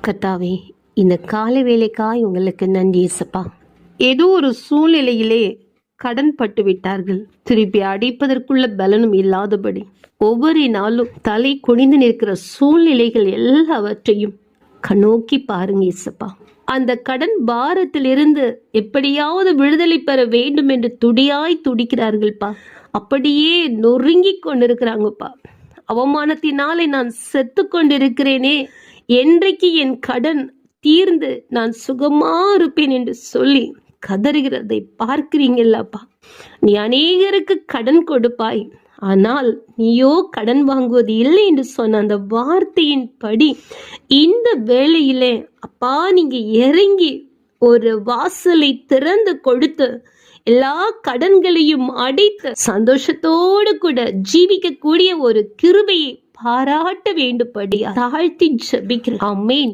கர்த்தாவே, இந்த காலை வேலைக்காய் உங்களுக்கு நன்றி இயேசப்பா. ஏதோ ஒரு சூழ்நிலையிலே கடன் பட்டு விட்டார்கள். திருப்பி அடைப்பதற்குள்ள பலனும் இல்லாதபடி ஒவ்வொரு நாளும் தலை குனிந்து நிற்கிற சூழ்நிலைகள் எல்லாவற்றையும் கண்ணோக்கி பாருங்க இயேசப்பா. அந்த கடன் பாரத்திலிருந்து எப்படியாவது விடுதலை பெற வேண்டும் என்று துடியாய் துடிக்கிறார்கள்ப்பா. அப்படியே நொறுங்கி கொண்டிருக்கிறாங்கப்பா. அவமானத்தினாலே நான் செத்து கொண்டிருக்கிறேனே, என்றைக்கு என் கடன் தீர்ந்து நான் சுகமா இருப்பேன் என்று சொல்லி கதறுகிறதை பார்க்கிறீங்கல்லப்பா. நீ அநேகருக்கு கடன் கொடுப்பாய், ஆனால் நீயோ கடன் வாங்குவது இல்லை என்று சொன்ன அந்த வார்த்தையின் படி இந்த வேளையிலே அப்பா நீங்க இறங்கி ஒரு வாசலை திறந்து கொடுத்து எல்லா கடன்களையும் அடைத்து சந்தோஷத்தோடு கூட ஜீவிக்கக்கூடிய ஒரு கிருபையை பாராட்ட வேண்டும்படி தாழ்த்தி ஜெபிக்கிறேன். ஆமென்.